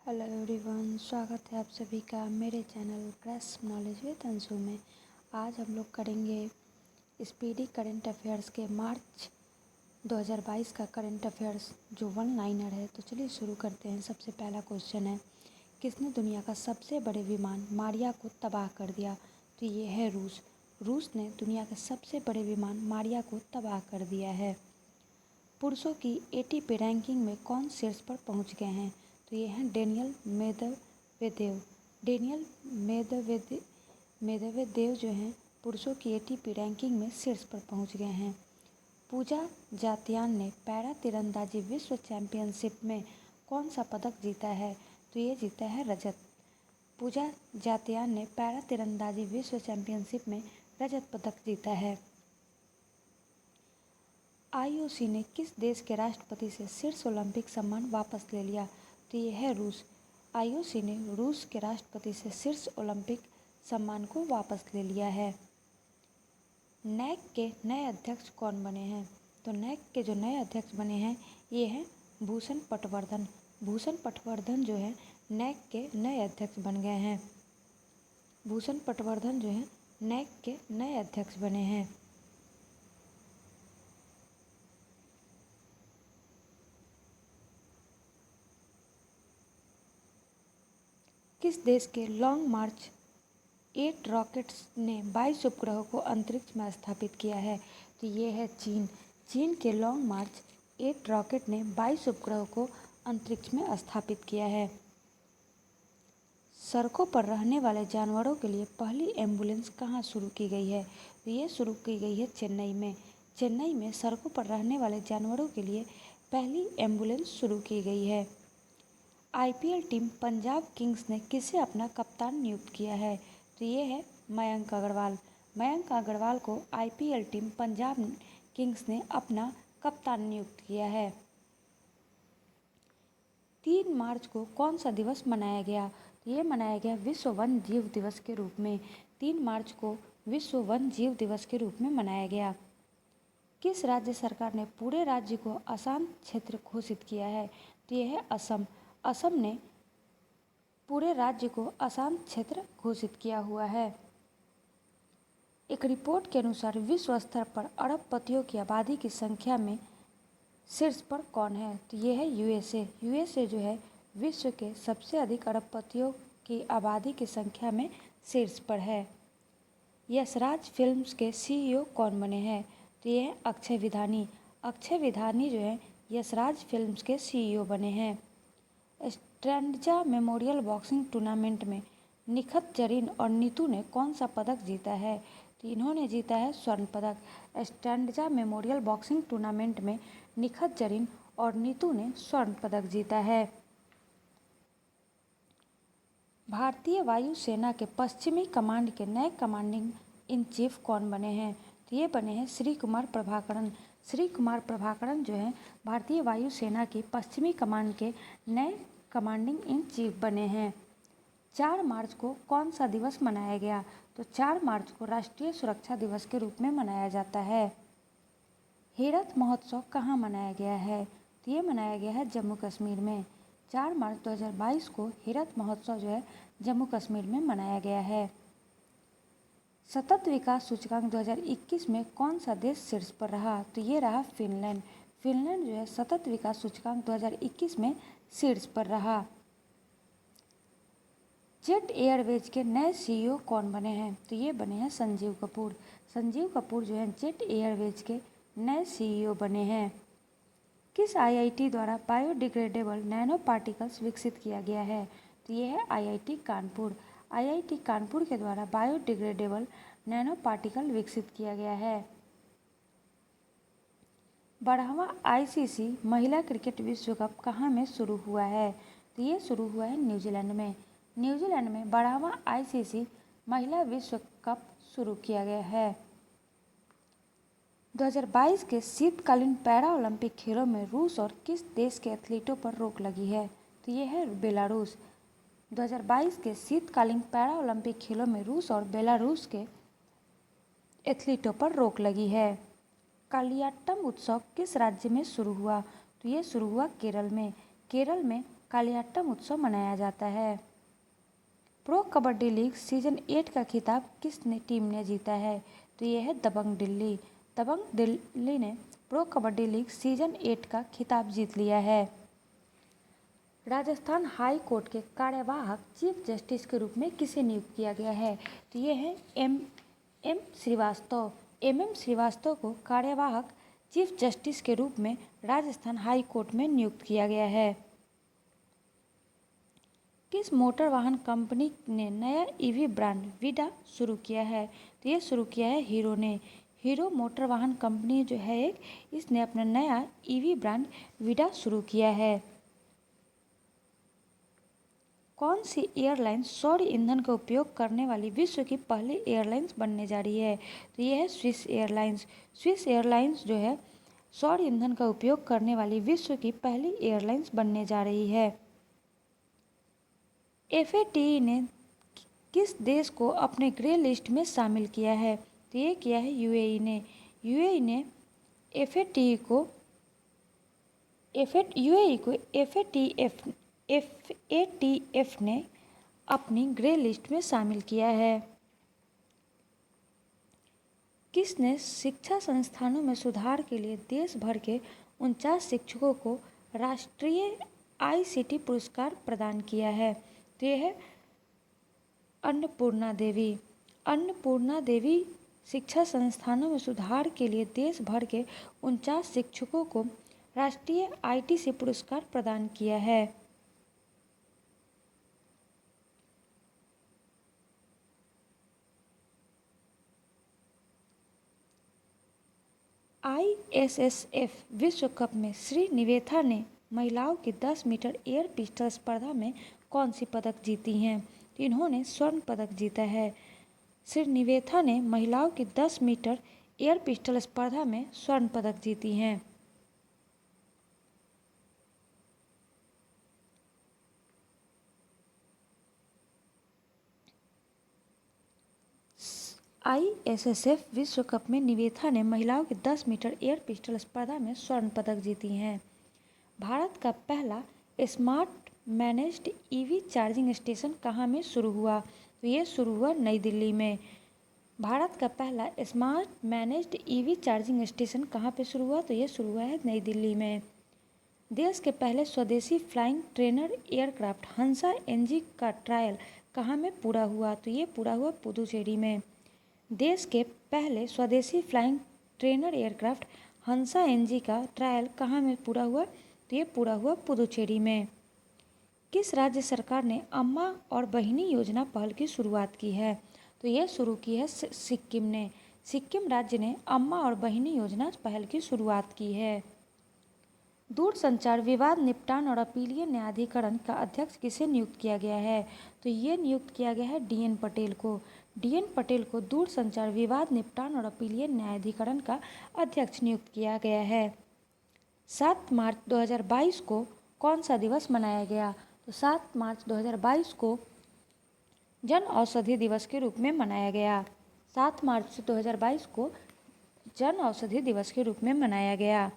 Hello everyone, स्वागत है आप सभी का मेरे channel crash knowledge with Anshu में। आज हम लोग करेंगे स्पीडी करंट अफेयर्स के मार्च 2022 का करंट अफेयर्स जो वन लाइनर है। तो चलिए शुरू करते हैं। सबसे पहला क्वेश्चन है, किसने दुनिया का सबसे बड़े विमान मारिया को तबाह कर दिया? तो ये है रूस। रूस ने दुनिया के सबसे बड़े विमान मारिया को तबाह कर दिया है। पुरुषों की एटीपी रैंकिंग में कौन शीर्ष पर पहुंच गए हैं? तो ये हैं डेनियल मेदवेदेव। डेनियल मेदवेदेव जो हैं पुरुषों की एटीपी रैंकिंग में शीर्ष पर पहुंच गए हैं। पूजा जात्यान ने पैरा तीरंदाजी विश्व चैंपियनशिप में कौन सा पदक जीता है? तो ये जीता है रजत। पूजा जात्यान ने पैरा तीरंदाजी विश्व चैंपियनशिप में रजत पदक जीता है। आईओसी ने किस देश के राष्ट्रपति से शीर्ष ओलंपिक सम्मान वापस ले लिया? तो ये है रूस। आईओसी ने रूस के राष्ट्रपति से शीर्ष ओलंपिक सम्मान को वापस ले लिया है। नैक के नए अध्यक्ष कौन बने हैं? तो नैक के जो नए अध्यक्ष बने हैं ये हैं भूषण पटवर्धन। भूषण पटवर्धन जो है नैक के नए अध्यक्ष बन गए हैं। भूषण पटवर्धन जो है नैक के नए अध्यक्ष बने हैं। किस देश के लॉन्ग मार्च 8 रॉकेट्स ने 22 उपग्रहों को अंतरिक्ष में स्थापित किया है? तो ये है चीन। चीन के लॉन्ग मार्च 8 रॉकेट ने 22 उपग्रहों को अंतरिक्ष में स्थापित किया है। सड़कों पर रहने वाले जानवरों के लिए पहली एम्बुलेंस कहाँ शुरू की गई है? तो ये शुरू की गई है चेन्नई में। चेन्नई में सड़कों पर रहने वाले जानवरों के लिए पहली एम्बुलेंस शुरू की गई है। आईपीएल टीम पंजाब किंग्स ने किसे अपना कप्तान नियुक्त किया है? तो ये है मयंक अग्रवाल। मयंक अग्रवाल को आईपीएल टीम पंजाब किंग्स ने अपना कप्तान नियुक्त किया है। 3 मार्च को कौन सा दिवस मनाया गया? तो ये मनाया गया विश्व वन जीव दिवस के रूप में। 3 मार्च को विश्व वन जीव दिवस के रूप में मनाया गया। किस राज्य सरकार ने पूरे राज्य को अशांत क्षेत्र घोषित किया है? तो ये है असम। असम ने पूरे राज्य को अशांत क्षेत्र घोषित किया हुआ है। एक रिपोर्ट के अनुसार विश्व स्तर पर अरबपतियों की आबादी की संख्या में शीर्ष पर कौन है? तो ये है यूएसए। यूएसए जो है विश्व के सबसे अधिक अरबपतियों की आबादी की संख्या में शीर्ष पर है। यशराज फिल्म्स के सीईओ कौन बने हैं? तो ये है अक्षय विधानी। अक्षय विधानी जो है यशराज फिल्म्स के सीईओ बने हैं। स्ट्रेंडजा मेमोरियल बॉक्सिंग टूर्नामेंट में निखत जरीन और नीतू ने कौन सा पदक जीता है? तो इन्होंने जीता है स्वर्ण पदक। स्ट्रेंडजा मेमोरियल बॉक्सिंग टूर्नामेंट में निखत जरीन और नीतू ने स्वर्ण पदक जीता है। भारतीय वायुसेना के पश्चिमी कमांड के नए कमांडिंग इन चीफ कौन बने हैं? तो ये बने हैं श्री कुमार प्रभाकरण। श्री कुमार प्रभाकरण जो हैं भारतीय वायुसेना की पश्चिमी कमांड के नए कमांडिंग इन चीफ बने हैं। 4 मार्च को कौन सा दिवस मनाया गया? तो 4 मार्च को राष्ट्रीय सुरक्षा दिवस के रूप में मनाया जाता है। हीरथ महोत्सव कहाँ मनाया गया है? तो ये मनाया गया है जम्मू कश्मीर में। 4 मार्च 2022 को हीरथ महोत्सव जो है जम्मू कश्मीर में मनाया गया है। सतत विकास सूचकांक 2021 में कौन सा देश शीर्ष पर रहा? तो ये रहा फिनलैंड। फिनलैंड जो है सतत विकास सूचकांक 2021 में शीर्ष पर रहा। जेट एयरवेज के नए सीईओ कौन बने हैं? तो ये बने हैं संजीव कपूर। संजीव कपूर जो है जेट एयरवेज के नए सीईओ बने हैं। किस आईआईटी द्वारा बायोडिग्रेडेबल नैनो पार्टिकल्स विकसित किया गया है? तो ये है आईआईटी कानपुर। आईआईटी कानपुर के द्वारा बायोडिग्रेडेबल नैनो पार्टिकल विकसित किया गया है। 12वां आईसीसी महिला क्रिकेट विश्व कप कहाँ में शुरू हुआ है? तो ये शुरू हुआ है न्यूजीलैंड में। न्यूजीलैंड में 12वां आईसीसी महिला विश्व कप शुरू किया गया है। 2022 के शीतकालीन पैरा ओलंपिक खेलों में रूस और किस देश के एथलीटों पर रोक लगी है? तो ये है बेलारूस। 2022 के शीतकालीन पैरा ओलंपिक खेलों में रूस और बेलारूस के एथलीटों पर रोक लगी है। कालियाट्टम उत्सव किस राज्य में शुरू हुआ? तो ये शुरू हुआ केरल में। केरल में कालियाट्टम उत्सव मनाया जाता है। प्रो कबड्डी लीग सीजन 8 का खिताब किस टीम ने जीता है? तो ये है दबंग दिल्ली। दबंग दिल्ली ने प्रो कबड्डी लीग सीजन 8 का खिताब जीत लिया है। राजस्थान हाई कोर्ट के कार्यवाहक चीफ जस्टिस के रूप में किसे नियुक्त किया गया है? तो ये है एम श्रीवास्तव। एम श्रीवास्तव को कार्यवाहक चीफ जस्टिस के रूप में राजस्थान हाई कोर्ट में नियुक्त किया गया है। किस मोटर वाहन कंपनी ने नया ईवी ब्रांड विडा शुरू किया है? तो ये शुरू किया है हीरो ने। हीरो मोटर वाहन कंपनी जो है इसने अपना नया ईवी ब्रांड विडा शुरू किया है। कौन सी एयरलाइंस सौर ईंधन का उपयोग करने वाली विश्व की पहली एयरलाइंस बनने जा रही है? तो ये है स्विस एयरलाइंस। स्विस एयरलाइंस जो है सौर ईंधन का उपयोग करने वाली विश्व की पहली एयरलाइंस बनने जा रही है। FATF ने किस देश को अपने ग्रे लिस्ट में शामिल किया है? तो ये किया है UAE ने। UAE ने FATF ने अपनी ग्रे लिस्ट में शामिल किया है। किसने शिक्षा संस्थानों में सुधार के लिए देश भर के 49 शिक्षकों को राष्ट्रीय ICT पुरस्कार प्रदान किया है? तो यह है अन्नपूर्णा देवी। अन्नपूर्णा देवी शिक्षा संस्थानों में सुधार के लिए देश भर के 49 शिक्षकों को राष्ट्रीय ITC पुरस्कार प्रदान किया है। ISSF विश्व कप में श्री निवेथा ने महिलाओं की 10 मीटर एयर पिस्टल स्पर्धा में कौन सी पदक जीती हैं? तो इन्होंने स्वर्ण पदक जीता है। श्री निवेथा ने महिलाओं की 10 मीटर एयर पिस्टल स्पर्धा में स्वर्ण पदक जीती हैं। ISSF विश्व कप में निवेथा ने महिलाओं की 10 मीटर एयर पिस्टल स्पर्धा में स्वर्ण पदक जीती हैं। भारत का पहला smart managed EV charging station कहाँ में शुरू हुआ? तो ये शुरू हुआ नई दिल्ली में। भारत का पहला smart managed EV charging station कहाँ पे शुरू हुआ? तो ये शुरू हुआ है नई दिल्ली में। देश के पहले स्वदेशी फ्लाइंग ट्रेनर एयरक्राफ्ट हंसा NG का ट्रायल कहाँ में पूरा हुआ? तो ये पूरा हुआ पुदुचेरी में। देश के पहले स्वदेशी फ्लाइंग ट्रेनर एयरक्राफ्ट हंसा NG का ट्रायल कहाँ में पूरा हुआ? तो ये पूरा हुआ पुदुचेरी में। किस राज्य सरकार ने अम्मा और बहिनी योजना पहल की शुरुआत की है? तो ये शुरू की है सिक्किम ने। सिक्किम राज्य ने अम्मा और बहिनी योजना पहल की शुरुआत की है। दूरसंचार विवाद निपटान और अपीलीय न्यायाधिकरण का अध्यक्ष किसे नियुक्त किया गया है? तो ये नियुक्त किया गया है DN पटेल को। DN पटेल को दूरसंचार विवाद निपटान और अपीलीय न्यायाधिकरण का अध्यक्ष नियुक्त किया गया है। 7 मार्च 2022 को कौन सा दिवस मनाया गया? तो 7 मार्च 2022 को जन औषधि दिवस के रूप में मनाया गया। 7 मार्च 2022 को जन औषधि दिवस के रूप में मनाया गया।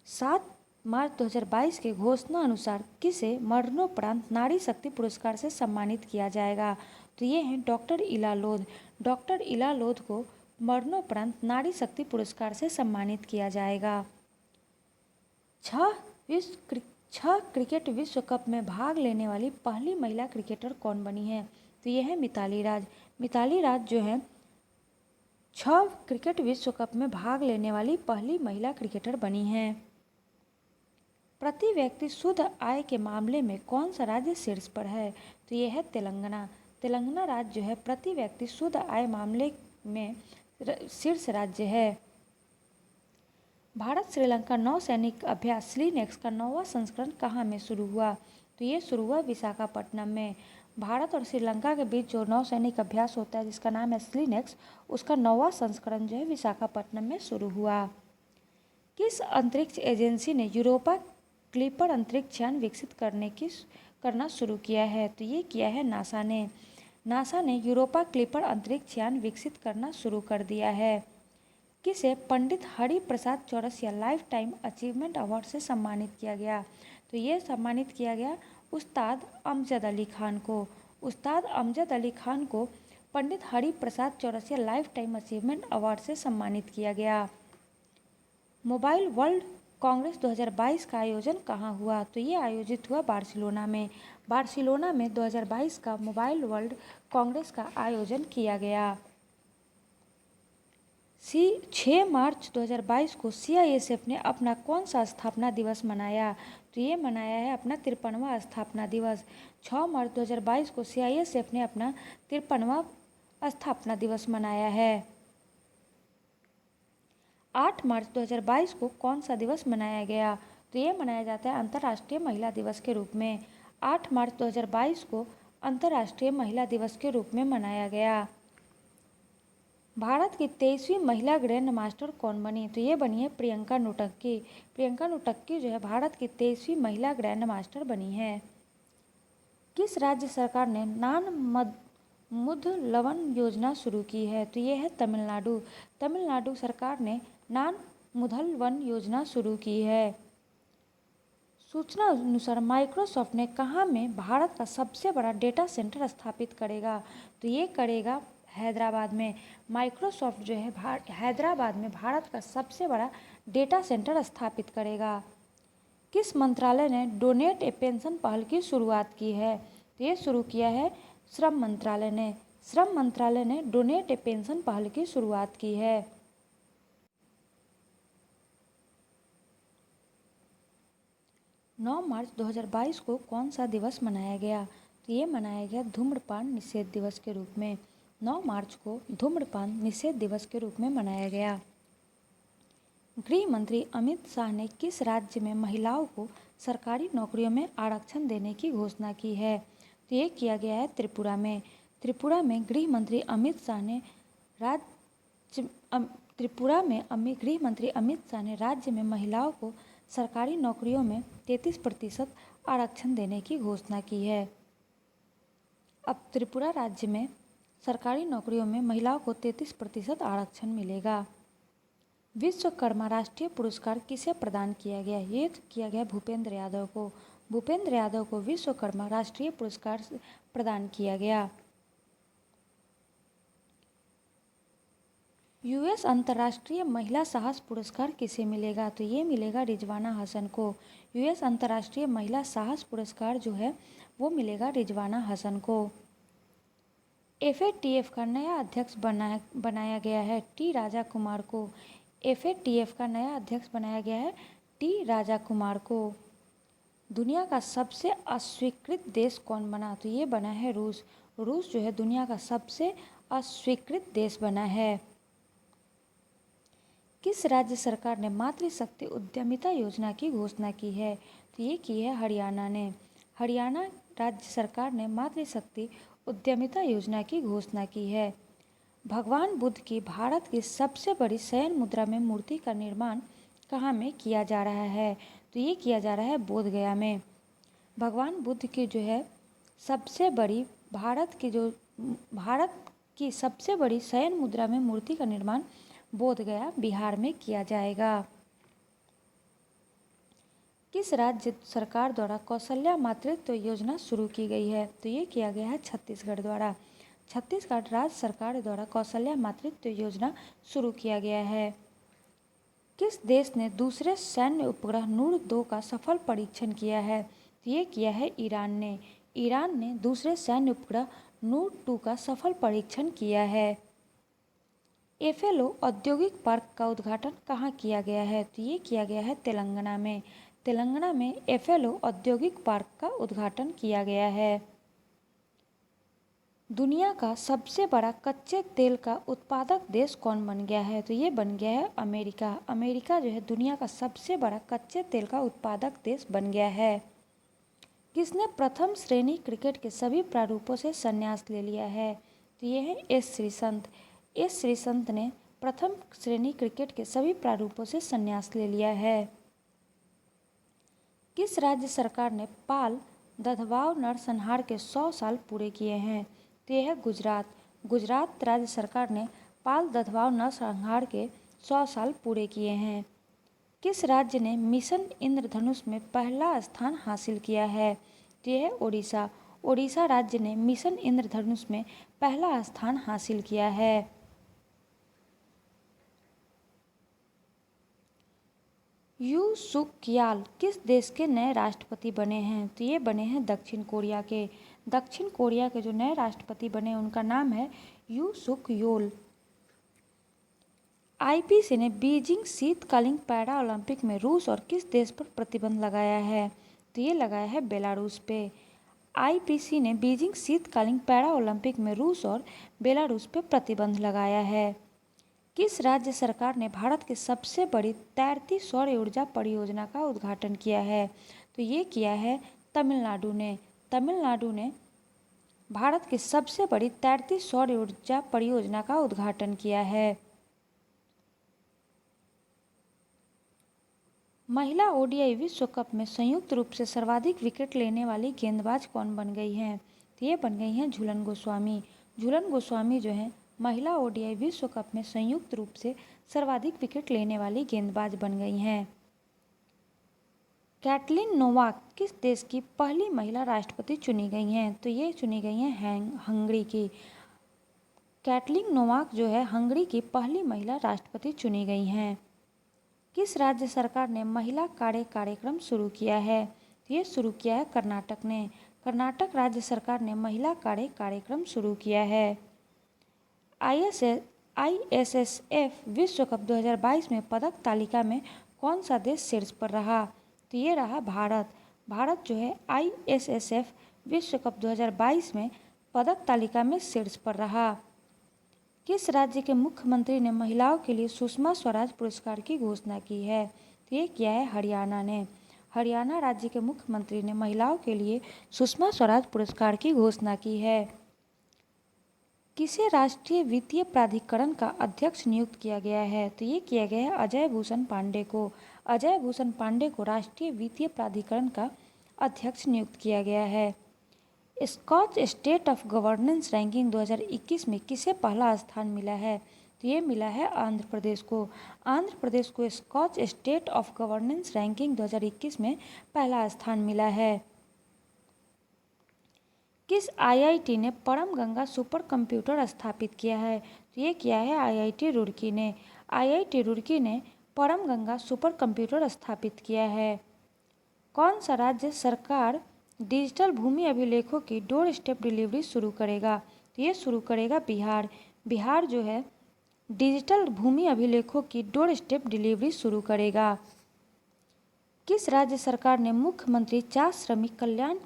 7 मार्च 2022 के घोषणा अनुसार किसे मरणोपरांत नारी शक्ति पुरस्कार से सम्मानित किया जाएगा? तो ये हैं डॉक्टर इला लोध। डॉक्टर इला लोध को मरणोपरांत नारी शक्ति पुरस्कार से सम्मानित किया जाएगा। 6 क्रिकेट विश्व कप में भाग लेने वाली पहली महिला क्रिकेटर कौन बनी है? तो ये है मिताली राज। मिताली राज जो है 6 क्रिकेट विश्व कप में भाग लेने वाली पहली महिला क्रिकेटर बनी है। प्रति व्यक्ति शुद्ध आय के मामले में कौन सा राज्य शीर्ष पर है? तो ये है तेलंगाना। तेलंगाना राज्य जो है प्रति व्यक्ति शुद्ध आय मामले में शीर्ष राज्य है। भारत श्रीलंका नौसैनिक अभ्यास स्लीनेक्स का 9वां संस्करण कहाँ में शुरू हुआ? तो ये शुरू हुआ विशाखापट्टनम में। भारत और श्रीलंका के बीच जो नौसैनिक अभ्यास होता है जिसका नाम है स्लीनेक्स, उसका 9वां संस्करण जो है विशाखापट्टनम में शुरू हुआ। किस अंतरिक्ष एजेंसी ने यूरोपा क्लिपर अंतरिक्ष यान विकसित करना शुरू किया है? तो ये किया है नासा ने। नासा ने यूरोपा क्लिपर अंतरिक्ष यान विकसित करना शुरू कर दिया है। किसे Pandit Hari Prasad Chaurasia lifetime achievement award से सम्मानित किया गया? तो ये सम्मानित किया गया उस्ताद अमजद अली खान को। उस्ताद अमजद अली खान को Pandit Hari Prasad Chaurasia lifetime achievement award से सम्मानित किया गया। मोबाइल वर्ल्ड कांग्रेस 2022 का आयोजन कहाँ हुआ? तो ये आयोजित हुआ बार्सिलोना में। बार्सिलोना में 2022 का मोबाइल वर्ल्ड कांग्रेस का आयोजन किया गया। 6 मार्च 2022 को CISF ने अपना कौन सा स्थापना दिवस मनाया? तो ये मनाया है अपना 53वां स्थापना दिवस। 6 मार्च 2022 को CISF ने अपना 53वां स्थापना दिवस मनाया है। 8 मार्च 2022 को कौन सा दिवस मनाया गया? तो ये मनाया जाता है अंतर्राष्ट्रीय महिला दिवस के रूप में। 8 मार्च 2022 को अंतर्राष्ट्रीय महिला दिवस के रूप में मनाया गया। भारत की 23वीं महिला ग्रैंड मास्टर कौन बनी? तो ये बनी है प्रियंका नोटक्की। प्रियंका नोटक्की जो है भारत की 23वीं महिला ग्रैंड मास्टर बनी है। किस राज्य सरकार ने मुद्लवन योजना शुरू की है? तो ये है तमिलनाडु। तमिलनाडु सरकार ने नान मुद्लवन योजना शुरू की है। सूचना अनुसार माइक्रोसॉफ्ट ने कहाँ में भारत का सबसे बड़ा डेटा सेंटर स्थापित करेगा? तो ये करेगा हैदराबाद में। माइक्रोसॉफ्ट जो है हैदराबाद में भारत का सबसे बड़ा डेटा सेंटर स्थापित करेगा। किस मंत्रालय ने डोनेट ए पेंशन पहल की शुरुआत की है? तो ये शुरू किया है श्रम मंत्रालय ने। श्रम मंत्रालय ने डोनेट ए पेंशन पहल की शुरुआत की है। 9 मार्च 2022 को कौन सा दिवस मनाया गया? तो ये मनाया गया धूम्रपान निषेध दिवस के रूप में। 9 मार्च को धूम्रपान निषेध दिवस के रूप में मनाया गया। गृह मंत्री अमित शाह ने किस राज्य में महिलाओं को सरकारी नौकरियों में आरक्षण देने की घोषणा की है? तो ये किया गया है त्रिपुरा में। त्रिपुरा में गृह मंत्री अमित शाह ने राज्य में महिलाओं को सरकारी नौकरियों में 33% आरक्षण देने की घोषणा की है। अब त्रिपुरा राज्य में सरकारी नौकरियों में महिलाओं को 33% आरक्षण मिलेगा। विश्वकर्मा राष्ट्रीय पुरस्कार किसे प्रदान किया गया? ये किया गया भूपेंद्र यादव को। भूपेंद्र यादव को विश्वकर्मा राष्ट्रीय पुरस्कार प्रदान किया गया। US अंतर्राष्ट्रीय महिला साहस पुरस्कार किसे मिलेगा? तो ये मिलेगा रिजवाना हसन को। US अंतर्राष्ट्रीय महिला साहस पुरस्कार जो है वो मिलेगा रिजवाना हसन को। FATF का नया अध्यक्ष बनाया गया है T राजा कुमार को। FATF का नया अध्यक्ष बनाया गया है T राजा कुमार को। दुनिया का सबसे अस्वीकृत देश कौन बना? तो ये बना है रूस। रूस जो है दुनिया का सबसे अस्वीकृत देश बना है। किस राज्य सरकार ने मातृशक्ति उद्यमिता योजना की घोषणा की है? तो ये की है हरियाणा ने। हरियाणा राज्य सरकार ने मातृशक्ति उद्यमिता योजना की घोषणा की है। भगवान बुद्ध की भारत की सबसे बड़ी शयन मुद्रा में मूर्ति का निर्माण कहाँ में किया जा रहा है? तो ये किया जा रहा है बोधगया में। भगवान बुद्ध की जो है सबसे बड़ी भारत की सबसे बड़ी शयन मुद्रा में मूर्ति का निर्माण बोधगया बिहार में किया जाएगा। किस राज्य सरकार द्वारा कौशल्या मातृत्व योजना शुरू की गई है? तो ये किया गया है छत्तीसगढ़ द्वारा। छत्तीसगढ़ राज्य सरकार द्वारा कौशल्या मातृत्व योजना शुरू किया गया है। किस देश ने दूसरे सैन्य उपग्रह नूर 2 का सफल परीक्षण किया है? तो ये किया है ईरान ने। ईरान ने दूसरे सैन्य उपग्रह नूर 2 का सफल परीक्षण किया है। FLO औद्योगिक पार्क का उद्घाटन कहाँ किया गया है? तो ये किया गया है तेलंगाना में। तेलंगाना में FLO औद्योगिक पार्क का उद्घाटन किया गया है। दुनिया का सबसे बड़ा कच्चे तेल का उत्पादक देश कौन बन गया है? तो ये बन गया है अमेरिका। अमेरिका जो है दुनिया का सबसे बड़ा कच्चे तेल का उत्पादक देश बन गया है। किसने प्रथम श्रेणी क्रिकेट के सभी प्रारूपों से संन्यास ले लिया है? तो ये है S श्रीसंत। S श्रीसंत ने प्रथम श्रेणी क्रिकेट के सभी प्रारूपों से संन्यास ले लिया है। किस राज्य सरकार ने पाल दधवाव नरसंहार के 100 साल पूरे किए हैं? तो यह है गुजरात। गुजरात राज्य सरकार ने पाल दधवाव नरसंहार के 100 साल पूरे किए हैं। किस राज्य ने मिशन इंद्रधनुष में पहला स्थान हासिल किया है? तो यह है ओडिशा। ओडिशा राज्य ने मिशन इंद्रधनुष में पहला स्थान हासिल किया है। यू सुक याल किस देश के नए राष्ट्रपति बने हैं? तो ये बने हैं दक्षिण कोरिया के। दक्षिण कोरिया के जो नए राष्ट्रपति बने उनका नाम है यू सुक योल। आईपीसी ने बीजिंग शीतकालीन पैरा ओलंपिक में रूस और किस देश पर प्रतिबंध लगाया है? तो ये लगाया है बेलारूस पे। आईपीसी ने बीजिंग शीतकालीन पैरा ओलंपिक में रूस और बेलारूस पे प्रतिबंध लगाया है। किस राज्य सरकार ने भारत की सबसे बड़ी तैरती सौर ऊर्जा परियोजना का उद्घाटन किया है? तो ये किया है तमिलनाडु ने। तमिलनाडु ने भारत की सबसे बड़ी तैरती सौर ऊर्जा परियोजना का उद्घाटन किया है। महिला ओडीआई विश्व कप में संयुक्त रूप से सर्वाधिक विकेट लेने वाली गेंदबाज कौन बन गई हैं? तो ये बन गई हैं झूलन गोस्वामी। झूलन गोस्वामी जो है महिला ओडीआई विश्व कप में संयुक्त रूप से सर्वाधिक विकेट लेने वाली गेंदबाज बन गई हैं। कैटलिन नोवाक किस देश की पहली महिला राष्ट्रपति चुनी गई हैं? तो ये चुनी गई हैं हंगरी की। कैटलिन नोवाक जो है हंगरी की पहली महिला राष्ट्रपति चुनी गई हैं। किस राज्य सरकार ने महिला कार्यक्रम शुरू किया है? तो ये शुरू किया है कर्नाटक ने। कर्नाटक राज्य सरकार ने महिला कार्यक्रम शुरू किया है। आईएसएसएफ विश्व कप 2022 में पदक तालिका में कौन सा देश शीर्ष पर रहा? तो ये रहा भारत। भारत जो है आईएसएसएफ विश्व कप 2022 में पदक तालिका में शीर्ष पर रहा। किस राज्य के मुख्यमंत्री ने महिलाओं के लिए सुषमा स्वराज पुरस्कार की घोषणा की है? तो ये किया है हरियाणा ने। हरियाणा राज्य के मुख्यमंत्री ने महिलाओं के लिए सुषमा स्वराज पुरस्कार की घोषणा की है। किसे राष्ट्रीय वित्तीय प्राधिकरण का अध्यक्ष नियुक्त किया गया है? तो ये किया गया है अजय भूषण पांडे को। अजय भूषण पांडे को राष्ट्रीय वित्तीय प्राधिकरण का अध्यक्ष नियुक्त किया गया है। Skoch state of governance ranking 2021 में किसे पहला स्थान मिला है? तो ये मिला है आंध्र प्रदेश को। आंध्र प्रदेश को Skoch state of governance ranking 2021 में पहला स्थान मिला है। किस आईआईटी ने परम गंगा सुपर कंप्यूटर स्थापित किया है? तो ये किया है आईआईटी रुड़की ने। आईआईटी रुड़की ने परम गंगा सुपर कंप्यूटर स्थापित किया है। कौन सा राज्य सरकार डिजिटल भूमि अभिलेखों की डोर स्टेप डिलीवरी शुरू करेगा? तो ये शुरू करेगा बिहार। बिहार जो है डिजिटल भूमि अभिलेखों की डोर स्टेप डिलीवरी शुरू करेगा। किस राज्य सरकार ने मुख्यमंत्री 4 श्रमिक कल्याण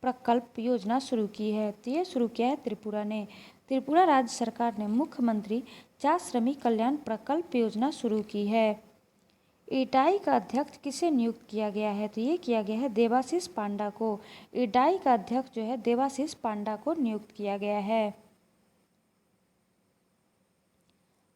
प्रकल्प योजना शुरू की है? तो ये शुरू किया है त्रिपुरा ने। त्रिपुरा राज्य सरकार ने मुख्यमंत्री 4 श्रमिक कल्याण प्रकल्प योजना शुरू की है। इडाई का अध्यक्ष किसे नियुक्त किया गया है? तो ये किया गया है देवाशीष पांडा को। इडाई का अध्यक्ष जो है देवाशीष पांडा को नियुक्त किया गया है।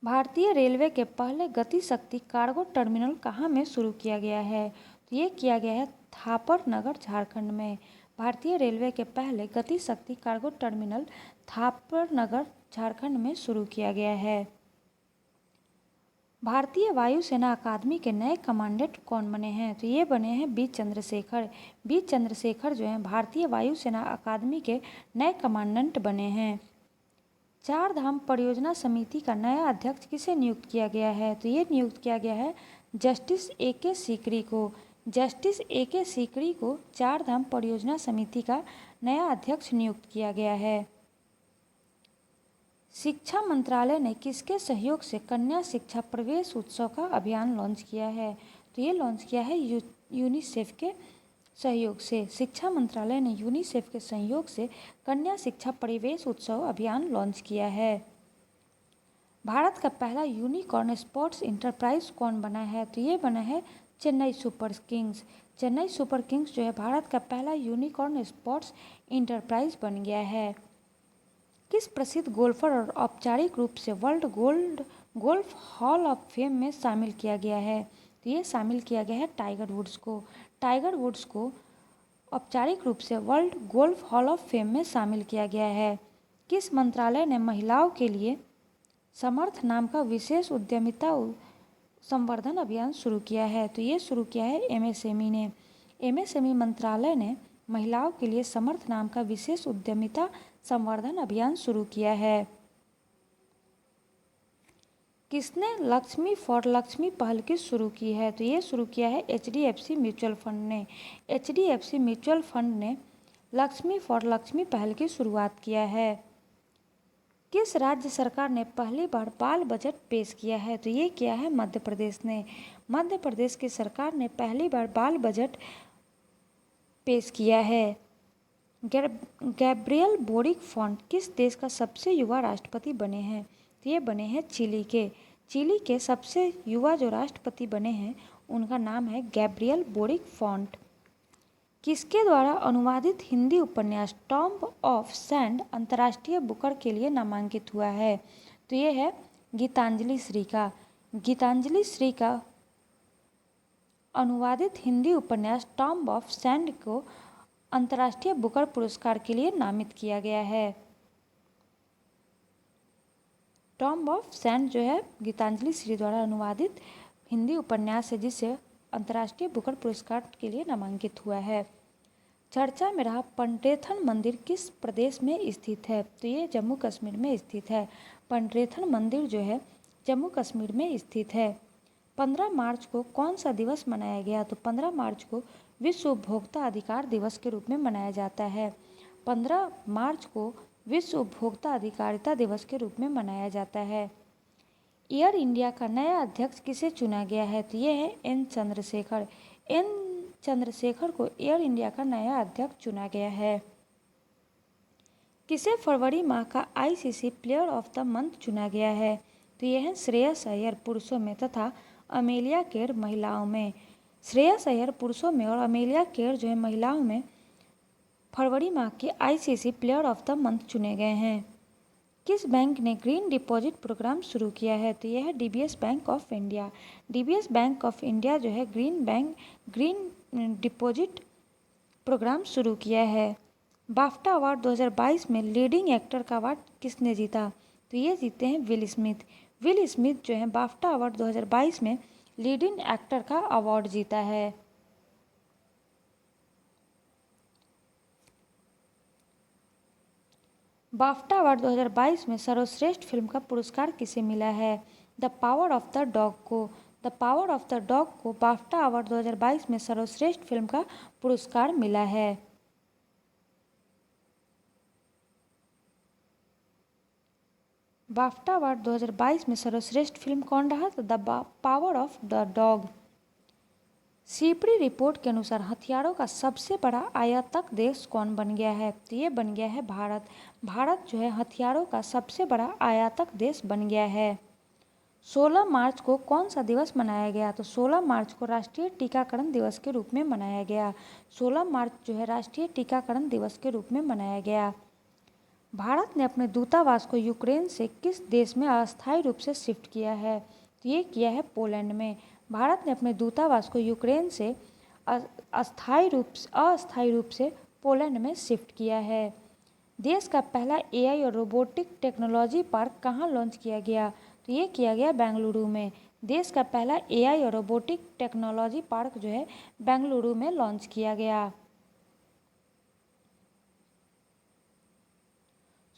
भारतीय रेलवे के पहले गति शक्ति कार्गो टर्मिनल कहाँ में शुरू किया गया है? तो ये किया गया है थापर नगर झारखंड में। भारतीय रेलवे के पहले गति शक्ति कार्गो टर्मिनल थापर नगर झारखंड में शुरू किया गया है। भारतीय वायुसेना अकादमी के नए कमांडेंट कौन बने हैं? तो ये बने हैं बी चंद्रशेखर। बी चंद्रशेखर जो हैं भारतीय वायुसेना अकादमी के नए कमांडेंट बने हैं। 4 धाम परियोजना समिति का नया अध्यक्ष किसे नियुक्त किया गया है? तो ये नियुक्त किया गया है जस्टिस ए.के. सीकरी को। Justice A K. सीकरी को 4 धाम परियोजना समिति का नया अध्यक्ष नियुक्त किया गया है। शिक्षा मंत्रालय ने किसके सहयोग से कन्या शिक्षा प्रवेश उत्सव का अभियान लॉन्च किया है? तो ये लॉन्च किया है यूनिसेफ के सहयोग से। शिक्षा मंत्रालय ने यूनिसेफ के सहयोग से कन्या शिक्षा प्रवेश उत्सव अभियान लॉन्च किया है। भारत का पहला यूनिकॉर्न स्पोर्ट्स इंटरप्राइज कौन बना है? तो ये बना है Chennai super Kings. Chennai super Kings जो है भारत का पहला यूनिकॉर्न स्पोर्ट्स इंटरप्राइज बन गया है। किस प्रसिद्ध गोल्फर और औपचारिक रूप से world golf hall of fame में शामिल किया गया है? तो ये शामिल किया गया है टाइगर वुड्स को। टाइगर वुड्स को औपचारिक रूप से world golf hall of fame में शामिल किया गया है। किस मंत्रालय ने महिलाओं के लिए समर्थ नाम का विशेष संवर्धन अभियान शुरू किया है? तो ये शुरू किया है एमएसएमई ने। एमएसएमई मंत्रालय ने महिलाओं के लिए समर्थ नाम का विशेष उद्यमिता संवर्धन अभियान शुरू किया है। किसने लक्ष्मी फॉर लक्ष्मी पहल की शुरू की है? तो ये शुरू किया है एचडीएफसी म्यूचुअल फंड ने। एचडीएफसी म्यूचुअल फंड ने लक्ष्मी फॉर लक्ष्मी पहल की शुरुआत किया है। किस राज्य सरकार ने पहली बार बाल बजट पेश किया है? तो ये किया है मध्य प्रदेश ने। मध्य प्रदेश की सरकार ने पहली बार बाल बजट पेश किया है। गैब्रियल बोरिक फॉन्ट किस देश का सबसे युवा राष्ट्रपति बने हैं? तो ये बने हैं चिली के। चिली के सबसे युवा जो राष्ट्रपति बने हैं उनका नाम है गैब्रियल बोरिक फॉन्ट। किसके द्वारा अनुवादित हिंदी उपन्यास टॉम्ब ऑफ सैंड अंतर्राष्ट्रीय बुकर के लिए नामांकित हुआ है? तो ये है गीतांजलि श्री का। गीतांजलि श्री का अनुवादित हिंदी उपन्यास टॉम्ब ऑफ सैंड को अंतर्राष्ट्रीय बुकर पुरस्कार के लिए नामित किया गया है। टॉम्ब ऑफ सैंड जो है गीतांजलि श्री द्वारा अनुवादित हिंदी उपन्यास है जिसे अंतर्राष्ट्रीय बुकर पुरस्कार के लिए नामांकित हुआ है। चर्चा में रहा पंड्रेथन मंदिर किस प्रदेश में स्थित है? तो ये जम्मू कश्मीर में स्थित है। पंड्रेथन मंदिर जो है जम्मू कश्मीर में स्थित है। 15 मार्च को कौन सा दिवस मनाया गया? तो 15 मार्च को विश्व उपभोक्ता अधिकार दिवस के रूप में मनाया जाता है। 15 मार्च को विश्व उपभोक्ता अधिकारिता दिवस के रूप में मनाया जाता है। एयर इंडिया का नया अध्यक्ष किसे चुना गया है? तो ये है एन चंद्रशेखर। एन चंद्रशेखर को एयर इंडिया का नया अध्यक्ष चुना गया है। किसे फरवरी माह का ICC player of the month चुना गया है? तो यह है श्रेयस अय्यर पुरुषों में तथा अमेलिया केर महिलाओं में। श्रेयस अय्यर पुरुषों में और अमेलिया केर जो है महिलाओं में फरवरी माह के ICC player of the month चुने गए हैं। किस बैंक ने ग्रीन डिपॉजिट प्रोग्राम शुरू किया है? तो यह है DBS bank of India. DBS bank of India जो है ग्रीन डिपॉजिट प्रोग्राम शुरू किया है। बाफ्टा अवार्ड 2022 में लीडिंग एक्टर का अवार्ड किसने जीता? तो ये जीते हैं विल स्मिथ। विल स्मिथ जो है बाफ्टा अवार्ड 2022 में लीडिंग एक्टर का अवार्ड जीता है। बाफ्टा अवार्ड 2022 में सर्वश्रेष्ठ फिल्म का पुरस्कार किसे मिला है? The power of the dog को। The power of the dog को बाफ्टा अवार्ड 2022 में सर्वश्रेष्ठ फिल्म का पुरस्कार मिला है। बाफ्टा अवार्ड 2022 में सर्वश्रेष्ठ फिल्म कौन रहा? तो the power of the dog. Sipri report के अनुसार हथियारों का सबसे बड़ा आयातक देश कौन बन गया है? तो ये बन गया है भारत। भारत जो है हथियारों का सबसे बड़ा आयातक देश बन गया है। 16 मार्च को कौन सा दिवस मनाया गया? तो 16 मार्च को राष्ट्रीय टीकाकरण दिवस के रूप में मनाया गया। 16 मार्च जो है राष्ट्रीय टीकाकरण दिवस के रूप में मनाया गया। भारत ने अपने दूतावास को यूक्रेन से किस देश में अस्थायी रूप से शिफ्ट किया है? तो ये किया है पोलैंड में। भारत ने अपने दूतावास को यूक्रेन से अस्थायी रूप से पोलैंड में शिफ्ट किया है। देश का पहला एआई और रोबोटिक टेक्नोलॉजी पार्क कहाँ लॉन्च किया गया? तो ये किया गया बेंगलुरु में। देश का पहला एआई और रोबोटिक टेक्नोलॉजी पार्क जो है बेंगलुरु में लॉन्च किया गया।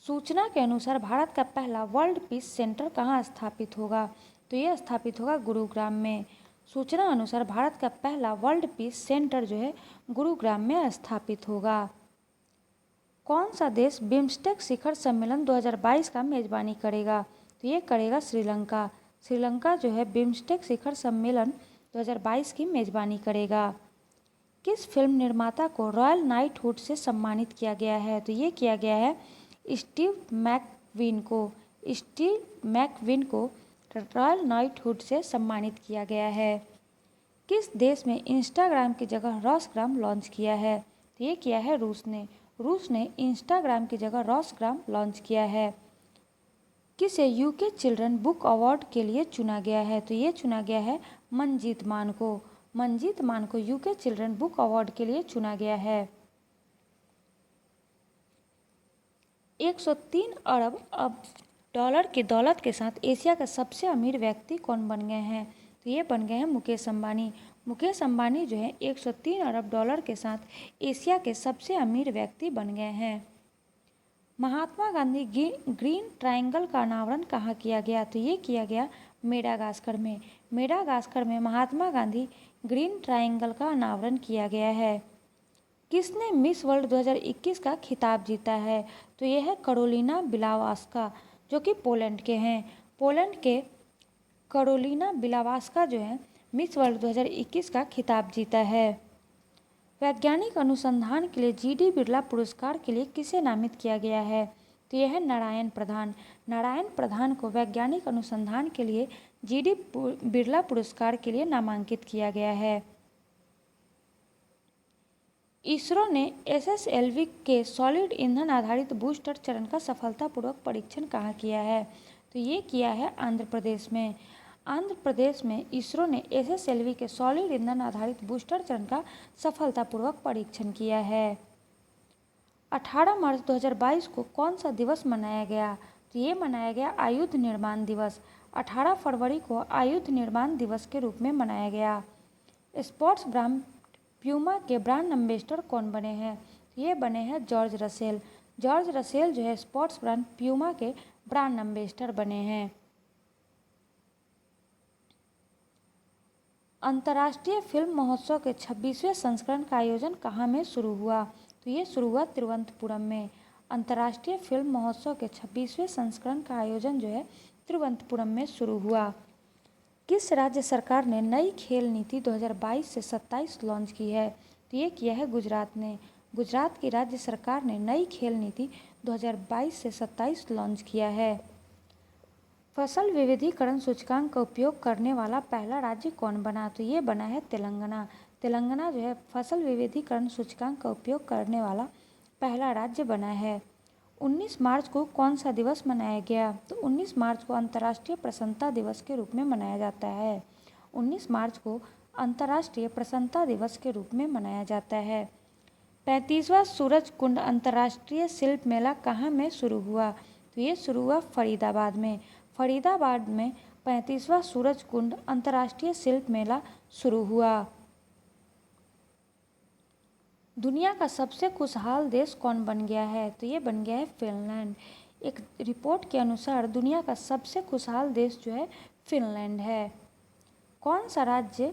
सूचना के अनुसार भारत का पहला वर्ल्ड पीस सेंटर कहाँ स्थापित होगा? तो ये स्थापित होगा गुरुग्राम में। सूचना अनुसार भारत का पहला वर्ल्ड पीस सेंटर जो है गुरुग्राम में स्थापित होगा। कौन सा देश बिम्स्टेक शिखर सम्मेलन 2022 का मेजबानी करेगा? तो ये करेगा श्रीलंका। श्रीलंका जो है बिम्स्टेक शिखर सम्मेलन 2022 की मेजबानी करेगा। किस फिल्म निर्माता को रॉयल नाइटहुड से सम्मानित किया गया है? तो ये किया गया है स्टीव मैकविन को। स्टीव मैकविन को रॉयल नाइटहुड से सम्मानित किया गया है। किस देश में इंस्टाग्राम की जगह रॉसग्राम लॉन्च किया है? तो ये किया है रूस ने। रूस ने इंस्टाग्राम की जगह रॉसग्राम लॉन्च किया है। किसे यूके चिल्ड्रन बुक अवार्ड के लिए चुना गया है? तो ये चुना गया है मनजीत मान को। मनजीत मान को यूके चिल्ड्रन बुक अवार्ड के लिए चुना गया है। 103 अरब डॉलर की दौलत के साथ एशिया का सबसे अमीर व्यक्ति कौन बन गए हैं? तो ये बन गए हैं मुकेश अंबानी। मुकेश अंबानी जो है 103 अरब डॉलर के साथ एशिया के सबसे अमीर व्यक्ति बन गए हैं। महात्मा गांधी ग्रीन ट्रायंगल का अनावरण कहाँ किया गया? तो ये किया गया मेडागास्कर में। मेडागास्कर में महात्मा गांधी ग्रीन ट्रायंगल का अनावरण किया गया है। किसने मिस वर्ल्ड 2021 का खिताब जीता है? तो यह है करोलिना बिलावास्का, जो कि पोलैंड के हैं। पोलैंड के करोलिना बिलावास्का जो है मिस वर्ल्ड 2021 का खिताब जीता है। वैज्ञानिक अनुसंधान के लिए जीडी बिरला पुरस्कार के लिए किसे नामित किया गया है? तो यह है नारायण प्रधान। नारायण प्रधान को वैज्ञानिक अनुसंधान के लिए जीडी बिरला पुरस्कार के लिए नामांकित किया गया है। इसरो ने एसएसएलवी के सॉलिड ईंधन आधारित बूस्टर चरण का सफलतापूर्वक परीक्षण कहाँ किया है? तो ये किया है आंध्र प्रदेश में। आंध्र प्रदेश में इसरो ने एसएसएलवी के सॉलिड ईंधन आधारित बूस्टर चरण का सफलतापूर्वक परीक्षण किया है। 18 मार्च 2022 को कौन सा दिवस मनाया गया? तो ये मनाया गया आयुध निर्माण दिवस। 18 फरवरी को आयुध निर्माण दिवस के रूप में मनाया गया। स्पोर्ट्स ब्रांड प्यूमा के ब्रांड एम्बेसडर कौन बने हैं? ये बने हैं जॉर्ज रसेल। जॉर्ज रसेल जो है स्पोर्ट्स ब्रांड प्यूमा के ब्रांड एम्बेसडर बने हैं। अंतर्राष्ट्रीय फिल्म महोत्सव के 26वें संस्करण का आयोजन कहाँ में शुरू हुआ? तो ये शुरू हुआ तिरुवनंतपुरम में। अंतर्राष्ट्रीय फिल्म महोत्सव के 26वें संस्करण का आयोजन जो है तिरुवनंतपुरम में शुरू हुआ। किस राज्य सरकार ने नई खेल नीति 2022 से 27 लॉन्च की है? तो ये किया है गुजरात ने। गुजरात की राज्य सरकार ने नई खेल नीति 2022 से 27 लॉन्च किया है। फसल विविधीकरण सूचकांक का उपयोग करने वाला पहला राज्य कौन बना? तो ये बना है तेलंगाना। तेलंगाना जो है फसल विविधीकरण सूचकांक का उपयोग करने वाला पहला राज्य बना है। 19 मार्च को कौन सा दिवस मनाया गया? तो 19 मार्च को अंतर्राष्ट्रीय प्रसन्नता दिवस के रूप में मनाया जाता है। 19 मार्च को अंतर्राष्ट्रीय प्रसन्नता दिवस के रूप में मनाया जाता है। 35वां सूरज कुंड अंतर्राष्ट्रीय शिल्प मेला कहाँ में शुरू हुआ? तो ये शुरू हुआ फरीदाबाद में। फरीदाबाद में 35वां सूरज कुंड अंतर्राष्ट्रीय शिल्प मेला शुरू हुआ। दुनिया का सबसे खुशहाल देश कौन बन गया है? तो ये बन गया है फिनलैंड। एक रिपोर्ट के अनुसार दुनिया का सबसे खुशहाल देश जो है फिनलैंड है। कौन सा राज्य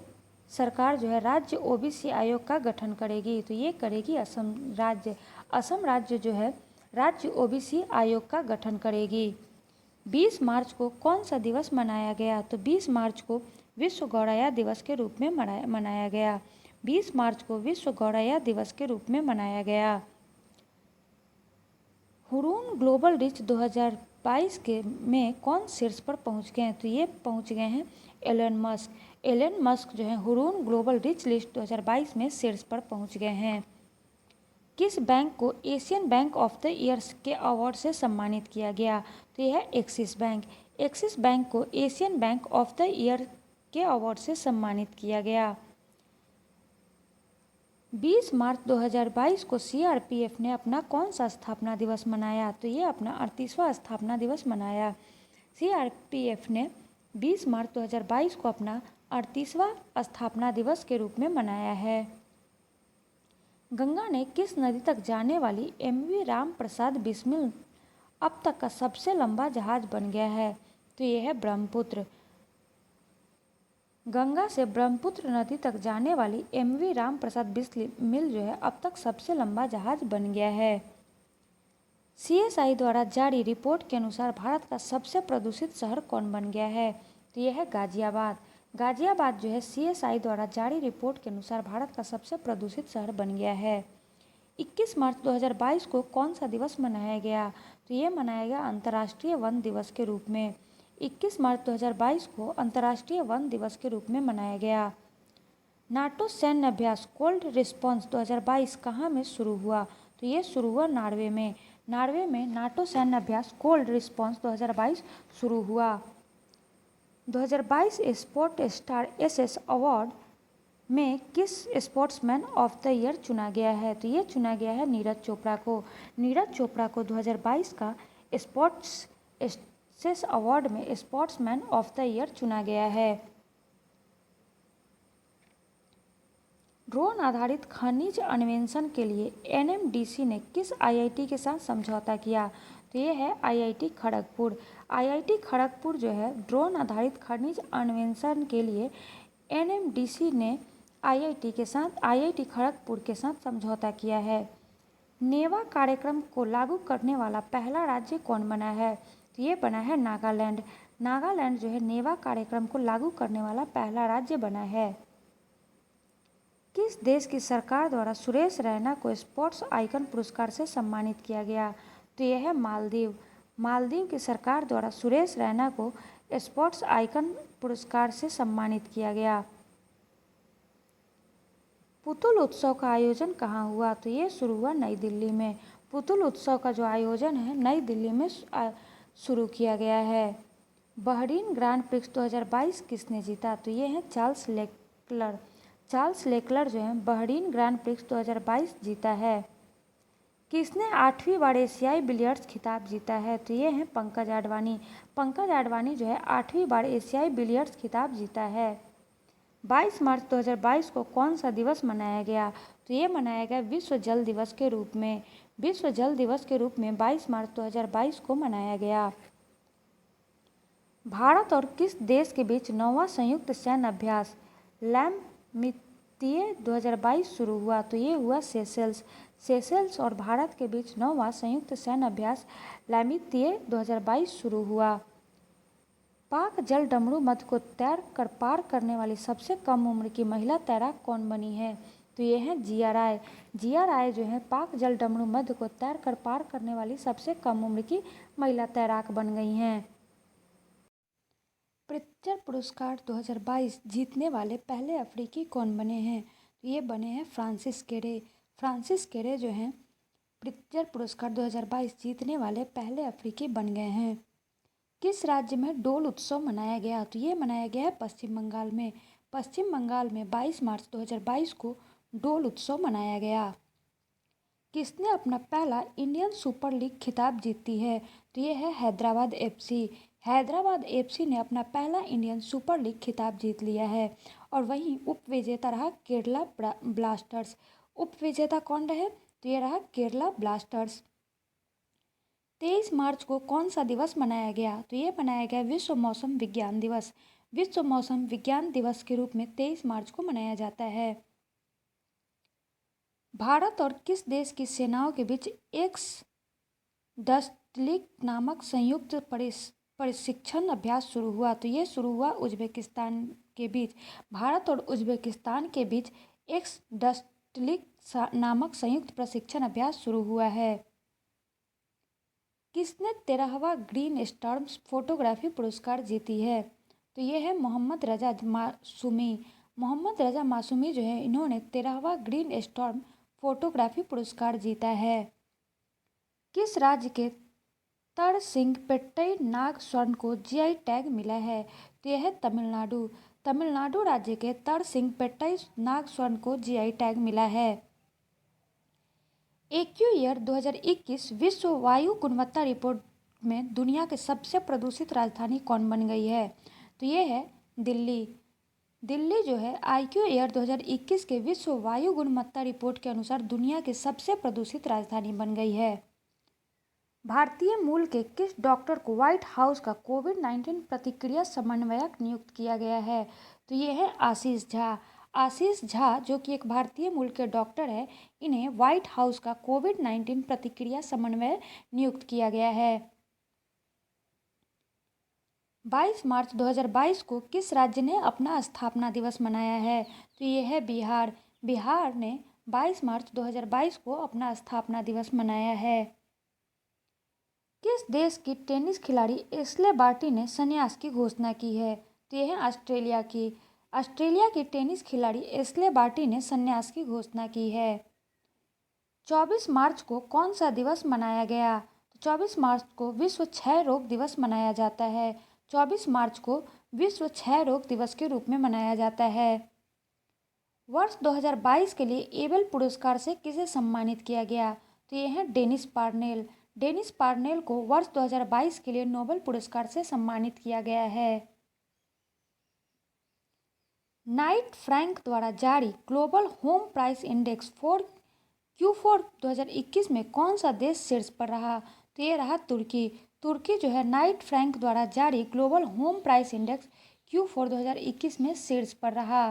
सरकार जो है राज्य ओबीसी आयोग का गठन करेगी? तो ये करेगी असम राज्य। असम राज्य जो है राज्य ओबीसी आयोग का गठन करेगी। 20 मार्च को कौन सा दिवस मनाया गया? तो 20 मार्च को विश्व गौरैया दिवस के रूप में मनाया गया। 20 मार्च को विश्व गौरैया दिवस के रूप में मनाया गया। हुरून ग्लोबल रिच 2022 के में कौन शीर्ष पर पहुंच गए हैं? तो ये पहुंच गए हैं एलन मस्क। एलन मस्क जो है हुरून ग्लोबल रिच लिस्ट 2022 में शीर्ष पर पहुंच गए हैं। किस बैंक को Asian bank of the year के अवार्ड से सम्मानित किया गया? तो यह है एक्सिस बैंक। एक्सिस बैंक को Asian bank of the year के अवार्ड से सम्मानित किया गया। 20 मार्च 2022 को सीआरपीएफ ने अपना कौन सा स्थापना दिवस मनाया? तो ये अपना 38वां स्थापना दिवस मनाया। सीआरपीएफ ने 20 मार्च 2022 को अपना 38वां स्थापना दिवस के रूप में मनाया है। गंगा ने किस नदी तक जाने वाली एमवी राम प्रसाद बिस्मिल अब तक का सबसे लंबा जहाज बन गया है? तो ये है ब्रह्मपुत्र। गंगा से ब्रह्मपुत्र नदी तक जाने वाली एमवी राम प्रसाद बिस्मिल जो है अब तक सबसे लंबा जहाज बन गया है। सीएसआई द्वारा जारी रिपोर्ट के अनुसार भारत का सबसे प्रदूषित शहर कौन बन गया है? तो यह है गाजियाबाद। गाजियाबाद जो है सीएसआई द्वारा जारी रिपोर्ट के अनुसार भारत का सबसे प्रदूषित शहर बन गया है। 21 मार्च 2022 को कौन सा दिवस मनाया गया? तो ये मनाया गया अंतर्राष्ट्रीय वन दिवस के रूप में। 21 मार्च 2022 को अंतर्राष्ट्रीय वन दिवस के रूप में मनाया गया। नाटो सैन्य अभ्यास कोल्ड रिस्पॉन्स 2022 कहाँ में शुरू हुआ? तो ये शुरू हुआ नॉर्वे में। नॉर्वे में नाटो सैन्य अभ्यास कोल्ड रिस्पॉन्स 2022 शुरू हुआ। 2022 स्पोर्ट स्टार एसएस अवार्ड में किस स्पोर्ट्समैन ऑफ द ईयर चुना गया है? तो ये चुना गया है नीरज चोपड़ा को। नीरज चोपड़ा को 2022 का स्पोर्ट्स एसएस अवार्ड में स्पोर्ट्समैन ऑफ द ईयर चुना गया है। ड्रोन आधारित खनिज अन्वेषण के लिए एनएमडीसी ने किस आईआईटी के साथ समझौता किया? तो ये है आईआईटी खड़गपुर। आईआईटी खड़गपुर जो है ड्रोन आधारित खनिज अन्वेषण के लिए एनएमडीसी ने आईआईटी खड़गपुर के साथ समझौता किया है। नेवा कार्यक्रम को लागू करने वाला पहला राज्य कौन बना है? तो ये बना है नागालैंड। नागालैंड जो है नेवा कार्यक्रम को लागू करने वाला पहला राज्य बना है। किस देश की सरकार द्वारा सुरेश रैना को स्पोर्ट्स आइकन पुरस्कार से सम्मानित किया गया? तो यह है मालदीव। मालदीव की सरकार द्वारा सुरेश रैना को स्पोर्ट्स आइकन पुरस्कार से सम्मानित किया गया। पुतुल उत्सव का आयोजन कहाँ हुआ? तो ये शुरू हुआ नई दिल्ली में। पुतुल उत्सव का जो आयोजन है नई दिल्ली में शुरू किया गया है। बहरीन ग्रांड प्रिक्स 2022 किसने जीता? तो ये है चार्ल्स लेक्लर। चार्ल्स लेक्लर जो है बहरीन ग्रांड प्रिक्स 2022 जीता है। किसने 8वीं बार एशियाई बिलियर्ड्स खिताब जीता है? तो ये है पंकज आडवाणी। पंकज आडवाणी जो है 8वीं बार एशियाई बिलियर्ड्स खिताब जीता है। 22 मार्च 2022 को कौन सा दिवस मनाया गया? तो ये मनाया गया विश्व जल दिवस के रूप में। विश्व जल दिवस के रूप में 22 मार्च 2022 को मनाया गया। भारत और किस देश के बीच 9वां संयुक्त सैन्य अभ्यास लैम्प्तिये 2022 शुरू हुआ? तो ये हुआ सेशेल्स। सेशेल्स और भारत के बीच 9वां संयुक्त सैन्य अभ्यास लैम्प्तिये 2022 शुरू हुआ। पाक जल डमरू मध्य को तैर कर पार करने वाली सबसे कम उम्र की महिला तैराक कौन बनी है? तो ये है जिया राय। जिया राय जो है पाक जल डमरू मध्य को तैर कर पार करने वाली सबसे कम उम्र की महिला तैराक बन गई हैं। प्रित्जर पुरस्कार 2022 जीतने वाले पहले अफ्रीकी कौन बने हैं? तो ये बने हैं फ्रांसिस केरे। फ्रांसिस केरे जो हैं प्रित्जर पुरस्कार 2022 जीतने वाले पहले अफ्रीकी बन गए हैं। किस राज्य में डोल उत्सव मनाया गया? तो ये मनाया गया है पश्चिम बंगाल में। पश्चिम बंगाल में 22 मार्च 2022 को डोल उत्सव मनाया गया। किसने अपना पहला इंडियन सुपर लीग खिताब जीती है? तो ये है हैदराबाद एफसी। हैदराबाद एफसी ने अपना पहला इंडियन सुपर लीग खिताब जीत लिया है। और वहीं उपविजेता रहा केरला ब्लास्टर्स। उपविजेता कौन रहे? तो ये रहा केरला ब्लास्टर्स। 23 मार्च को कौन सा दिवस मनाया गया? तो ये मनाया गया विश्व मौसम विज्ञान दिवस। विश्व मौसम विज्ञान दिवस के रूप में 23 मार्च को मनाया जाता है। भारत और किस देश की सेनाओं के बीच एक्सडस्टलिक नामक संयुक्त प्रशिक्षण अभ्यास शुरू हुआ? तो ये शुरू हुआ उज्बेकिस्तान के बीच। भारत और उज्बेकिस्तान के बीच एक्सडस्टलिक नामक संयुक्त प्रशिक्षण अभ्यास शुरू हुआ है। किसने 13वां ग्रीन स्टॉर्म फोटोग्राफी पुरस्कार जीती है? तो ये है मोहम्मद रजा मासूमी। मोहम्मद रजा मासूमी जो है इन्होंने 13वां ग्रीन स्टॉर्म फोटोग्राफी पुरस्कार जीता है। किस राज्य के तरसिंगपेट्टई नाग स्वर्ण को जीआई टैग मिला है? तो यह है तमिलनाडु। तमिलनाडु राज्य के तरसिंगपेट्टई नाग स्वर्ण को जीआई टैग मिला है। एक्यूईयर 2021 विश्व वायु गुणवत्ता रिपोर्ट में दुनिया के सबसे प्रदूषित राजधानी कौन बन गई है? तो ये है दिल्ली। दिल्ली जो है IQAir 2021 के विश्व वायु गुणवत्ता रिपोर्ट के अनुसार दुनिया की सबसे प्रदूषित राजधानी बन गई है। भारतीय मूल के किस डॉक्टर को व्हाइट हाउस का कोविड-19 प्रतिक्रिया समन्वयक नियुक्त किया गया है? तो ये है आशीष झा। आशीष झा जो कि एक भारतीय मूल के डॉक्टर है, इन्हें व्हाइट हाउस का कोविड-19 प्रतिक्रिया समन्वय नियुक्त किया गया है। 22 मार्च 2022 को किस राज्य ने अपना स्थापना दिवस मनाया है? तो ये है बिहार। बिहार ने 22 मार्च 2022 को अपना स्थापना दिवस मनाया है। किस देश की टेनिस खिलाड़ी एश्ले बार्टी ने संन्यास की घोषणा की है? तो यह है ऑस्ट्रेलिया की। ऑस्ट्रेलिया की टेनिस खिलाड़ी एश्ले बार्टी ने संन्यास की घोषणा की है। 24 मार्च को कौन सा दिवस मनाया गया? तो 24 मार्च को विश्व क्षय रोग दिवस मनाया जाता है। 24 मार्च को विश्व क्षय रोग दिवस के रूप में मनाया जाता है। वर्ष 2022 के लिए एबेल पुरस्कार से किसे सम्मानित किया गया? तो ये है डेनिस पार्नेल। डेनिस पार्नेल को वर्ष 2022 के लिए नोबेल पुरस्कार से सम्मानित किया गया है। नाइट फ्रैंक द्वारा जारी global home price index for Q4 2021 में कौन सा देश शीर्ष पर रहा? तो ये रहा तुर्की। तुर्की जो है नाइट फ्रैंक द्वारा जारी global home price index Q4 2021 में शीर्ष पर रहा।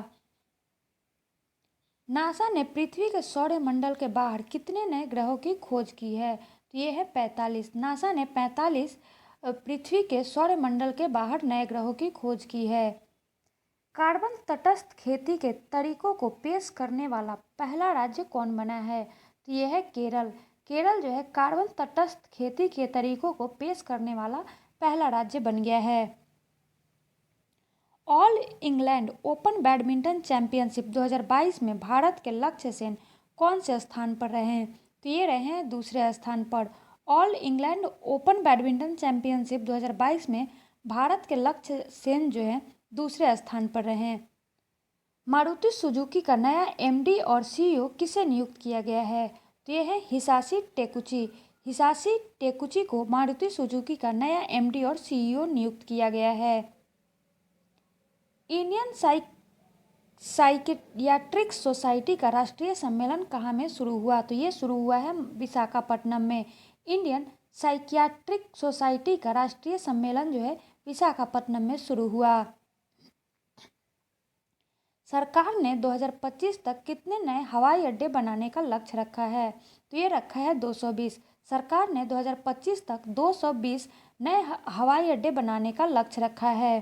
नासा ने पृथ्वी के सौरमंडल के बाहर कितने नए ग्रहों की खोज की है? तो ये है 45। नासा ने 45 पृथ्वी के सौरमंडल के बाहर नए ग्रहों की खोज की है। कार्बन तटस्थ खेती के तरीकों को पेश करने वाला पहला राज्य कौन बना है? तो यह है केरल। केरल जो है कार्बन तटस्थ खेती के तरीकों को पेश करने वाला पहला राज्य बन गया है। All England open badminton championship 2022 में भारत के लक्ष्य सेन कौन से स्थान पर रहे हैं? तो ये रहे हैं दूसरे स्थान पर। All England open badminton championship 2022 में भारत के लक्ष्य सेन जो है दूसरे स्थान पर रहे हैं। मारुति सुजुकी का नया MD और CEO किसे नियुक्त किया गया है? तो यह है हिसाशी टेकुची। हिसाशी टेकुची को मारुति सुजुकी का नया MD और CEO नियुक्त किया गया है। इंडियन साइकियाट्रिक सोसाइटी का राष्ट्रीय सम्मेलन कहाँ में शुरू हुआ? तो ये शुरू हुआ है विशाखापट्टनम में। इंडियन साइकियाट्रिक सोसाइटी का राष्ट्रीय सम्मेलन जो है विशाखापट्टनम में शुरू हुआ। सरकार ने 2025 तक कितने नए हवाई अड्डे बनाने का लक्ष्य रखा है? तो ये रखा है 220। सरकार ने 2025 तक 220 नए हवाई अड्डे बनाने का लक्ष्य रखा है।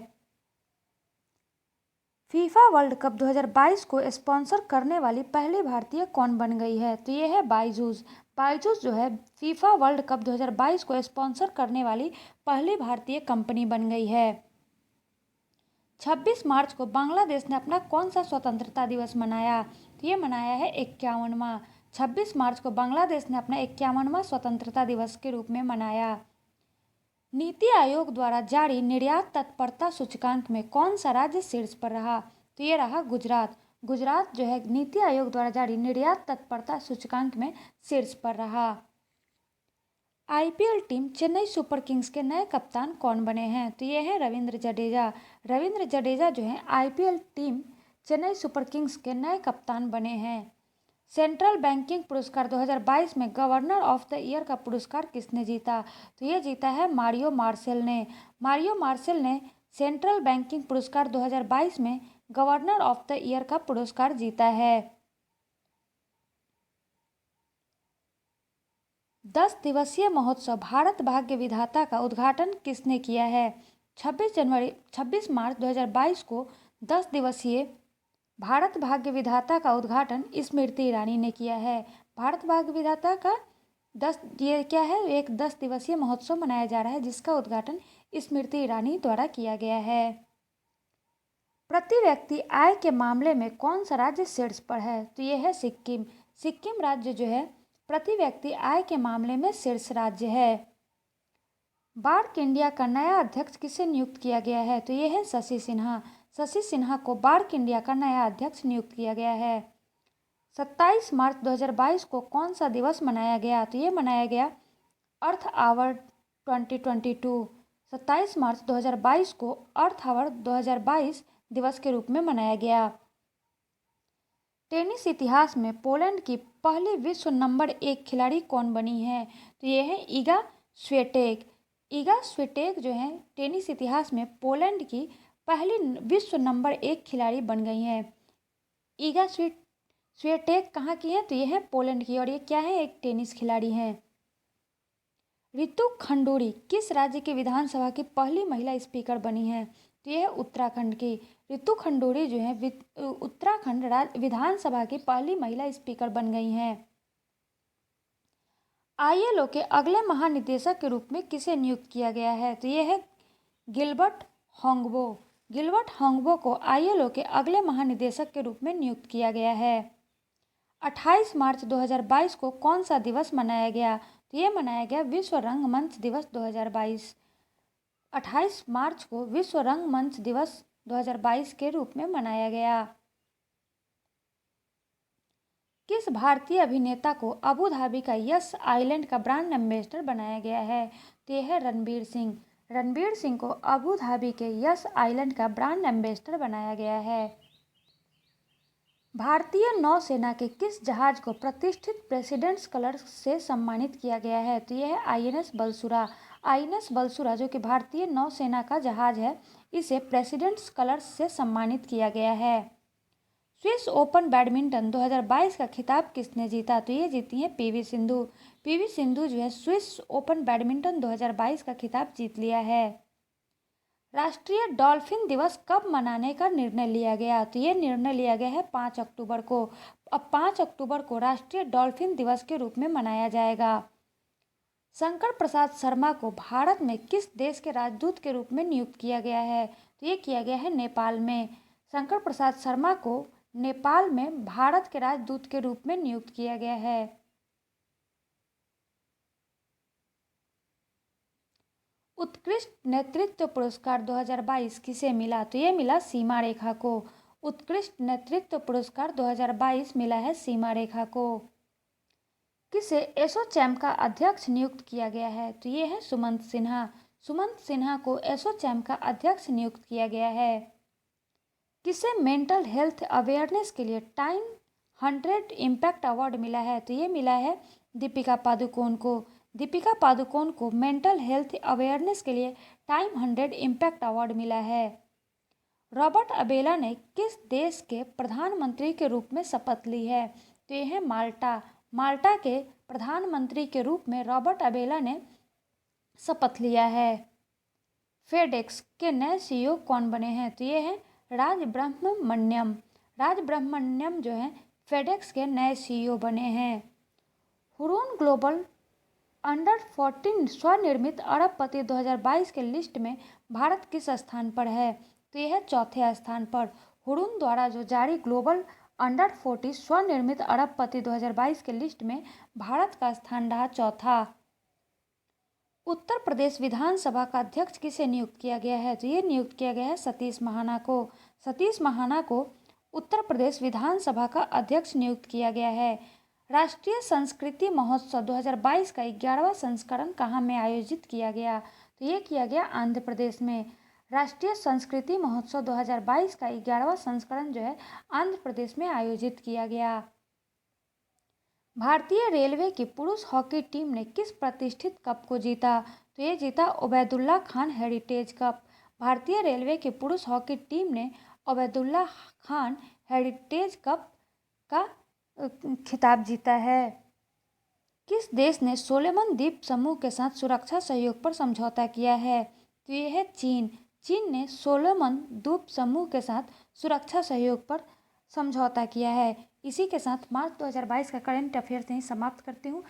फीफा वर्ल्ड कप 2022 को स्पॉन्सर करने वाली पहली भारतीय कौन बन गई है? तो ये है बायजूस। बायजूस जो है फीफा वर्ल्ड कप 2022 को स्पॉन्सर करने वाली पहली भारतीय कंपनी बन गई है। 26 मार्च को बांग्लादेश ने अपना कौन सा स्वतंत्रता दिवस मनाया? तो ये मनाया है 51वां। 26 मार्च को बांग्लादेश ने अपना 51वां स्वतंत्रता दिवस के रूप में मनाया। नीति आयोग द्वारा जारी निर्यात तत्परता सूचकांक में कौन सा राज्य शीर्ष पर रहा? तो ये रहा गुजरात। गुजरात जो है नीति आयोग द्वारा जारी निर्यात तत्परता सूचकांक में शीर्ष पर रहा। IPL team Chennai super Kings के नए कप्तान कौन बने हैं? तो ये हैं रविंद्र जडेजा। रविंद्र जडेजा जो है IPL team Chennai super Kings के नए कप्तान बने हैं। सेंट्रल बैंकिंग पुरस्कार 2022 में गवर्नर ऑफ द ईयर का पुरस्कार किसने जीता? तो ये जीता है मारियो मार्सेल ने। मारियो मार्सेल ने सेंट्रल बैंकिंग पुरस्कार 2022 में गवर्नर ऑफ द ईयर का पुरस्कार जीता है। 10 दिवसीय महोत्सव भारत भाग्य विधाता का उद्घाटन किसने किया है? 26 मार्च 2022 को 10 दिवसीय भारत भाग्य विधाता का उद्घाटन स्मृति ईरानी ने किया है। भारत भाग्य विधाता का ये क्या है? एक 10 दिवसीय महोत्सव मनाया जा रहा है जिसका उद्घाटन स्मृति ईरानी द्वारा किया गया है। प्रति व्यक्ति आय के मामले में कौन सा राज्य शीर्ष पर है? तो ये है सिक्किम। सिक्किम राज्य जो है प्रति व्यक्ति आय के मामले में शीर्ष राज्य है। बार्क इंडिया का नया अध्यक्ष किसे नियुक्त किया गया है? तो ये है शशि सिन्हा। शशि सिन्हा को बार्क इंडिया का नया अध्यक्ष नियुक्त किया गया है। 27 मार्च 2022 को कौन सा दिवस मनाया गया? तो ये मनाया गया अर्थ आवर 2022। 27 मार्च 2022 को अर्थ आवर 2022 दिवस के रूप में मनाया गया। टेनिस इतिहास में पोलैंड की पहली विश्व नंबर 1 खिलाड़ी कौन बनी है? तो ये है इगा स्विएटेक। इगा स्विएटेक जो है टेनिस इतिहास में पोलैंड की पहली विश्व नंबर 1 खिलाड़ी बन गई हैं। इगा स्विएटेक कहाँ की है? तो ये है पोलैंड की और ये क्या है? एक टेनिस खिलाड़ी हैं। रितु खंडूरी किस राज्य की विधानसभा की पहली महिला स्पीकर बनी है? तो ये है उत्तराखंड की। रितु खंडूरी जो है उत्तराखंड विधानसभा की पहली महिला स्पीकर बन गई हैं। ILO के अगले महानिदेशक के रूप में किसे नियुक्त किया गया है? तो ये है गिलबर्ट होंगबो। गिलबर्ट होंगबो को ILO के अगले महानिदेशक के रूप में नियुक्त किया गया है। 28 मार्च 2022 को कौन सा दिवस मनाया गया? तो ये मनाया गया विश्व रंगमंच दिवस 2022। 28 मार्च को विश्व रंगमंच दिवस 2022 के रूप में मनाया गया। किस भारतीय अभिनेता को अबू धाबी का यस आइलैंड का ब्रांड एम्बेसडर बनाया गया है? तो यह है रणबीर सिंह। रणबीर सिंह को अबू धाबी के यस आइलैंड का ब्रांड एम्बेसडर बनाया गया है। भारतीय नौसेना के किस जहाज को प्रतिष्ठित प्रेसिडेंट्स कलर से सम्मानित किया गया है? तो यह है आईएनएस बलसुरा। आईएनएस बलसुरा जो कि भारतीय नौसेना का जहाज है, इसे प्रेसिडेंट्स कलर से सम्मानित किया गया है। स्विस ओपन बैडमिंटन 2022 का खिताब किसने जीता? तो ये जीती है पीवी सिंधु। पीवी सिंधु जो है स्विस ओपन बैडमिंटन 2022 का खिताब जीत लिया है। राष्ट्रीय डॉल्फिन दिवस कब मनाने का निर्णय लिया गया? तो ये निर्णय लिया गया है 5 अक्टूबर को। अब 5 अक्टूबर को राष्ट्रीय डॉल्फिन दिवस के रूप में मनाया जाएगा। शंकर प्रसाद शर्मा को भारत में किस देश के राजदूत के रूप में नियुक्त किया गया है? तो ये किया गया है नेपाल में। शंकर प्रसाद शर्मा को नेपाल में भारत के राजदूत के रूप में नियुक्त किया गया है। उत्कृष्ट नेतृत्व पुरस्कार 2022 किसे मिला? तो ये मिला सीमा रेखा को। उत्कृष्ट नेतृत्व पुरस्कार 2022 मिला है सीमा रेखा को। किसे एसोचैम का अध्यक्ष नियुक्त किया गया है? तो ये है सुमंत सिन्हा। सुमंत सिन्हा को एसोचैम का अध्यक्ष नियुक्त किया गया है। किसे मेंटल हेल्थ अवेयरनेस के लिए टाइम 100 इम्पैक्ट अवार्ड मिला है? तो ये मिला है दीपिका पादुकोण को। दीपिका पादुकोण को मेंटल हेल्थ अवेयरनेस के लिए टाइम 100 इम्पैक्ट अवार्ड मिला है। रॉबर्ट अबेला ने किस देश के प्रधानमंत्री के रूप में शपथ ली है? तो ये है माल्टा। माल्टा के प्रधानमंत्री के रूप में रॉबर्ट अबेला ने शपथ लिया है। फेडेक्स के नए सीईओ कौन बने हैं? तो ये है राज ब्रह्मण्यम। राज ब्रह्मण्यम जो है फेडेक्स के नए सीईओ बने हैं। हुरून ग्लोबल अंडर 14 स्वनिर्मित अरबपति 2022 के लिस्ट में भारत किस स्थान पर है? तो यह है चौथे स्थान पर। हुरून द्वारा जो जारी ग्लोबल अंडर 40 स्वनिर्मित अरबपति 2022 के लिस्ट में भारत का स्थान रहा चौथा। उत्तर प्रदेश विधानसभा का अध्यक्ष किसे नियुक्त किया गया है? तो ये नियुक्त किया गया है सतीश महाना को। सतीश महाना को उत्तर प्रदेश विधानसभा का अध्यक्ष नियुक्त किया गया है। राष्ट्रीय संस्कृति महोत्सव 2022 का 11वां संस्करण कहाँ में आयोजित किया गया? तो ये किया गया आंध्र प्रदेश में। राष्ट्रीय संस्कृति महोत्सव 2022 का 11वां संस्करण जो है आंध्र प्रदेश में आयोजित किया गया। भारतीय रेलवे की पुरुष हॉकी टीम ने किस प्रतिष्ठित कप को जीता? तो ये जीता उबैदुल्ला खान हेरिटेज कप। भारतीय रेलवे की पुरुष हॉकी टीम ने उबैदुल्ला खान हेरिटेज कप का खिताब जीता है। किस देश ने सोलोमन द्वीप समूह के साथ सुरक्षा सहयोग पर समझौता किया है? तो ये है चीन। चीन ने सोलोमन द्वीप समूह के साथ सुरक्षा सहयोग पर समझौता किया है। इसी के साथ मार्च 2022 का करंट अफेयर्स यहीं समाप्त करती हूँ।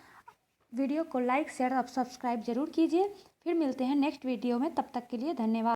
वीडियो को लाइक शेयर और सब्सक्राइब जरूर कीजिए। फिर मिलते हैं नेक्स्ट वीडियो में, तब तक के लिए धन्यवाद।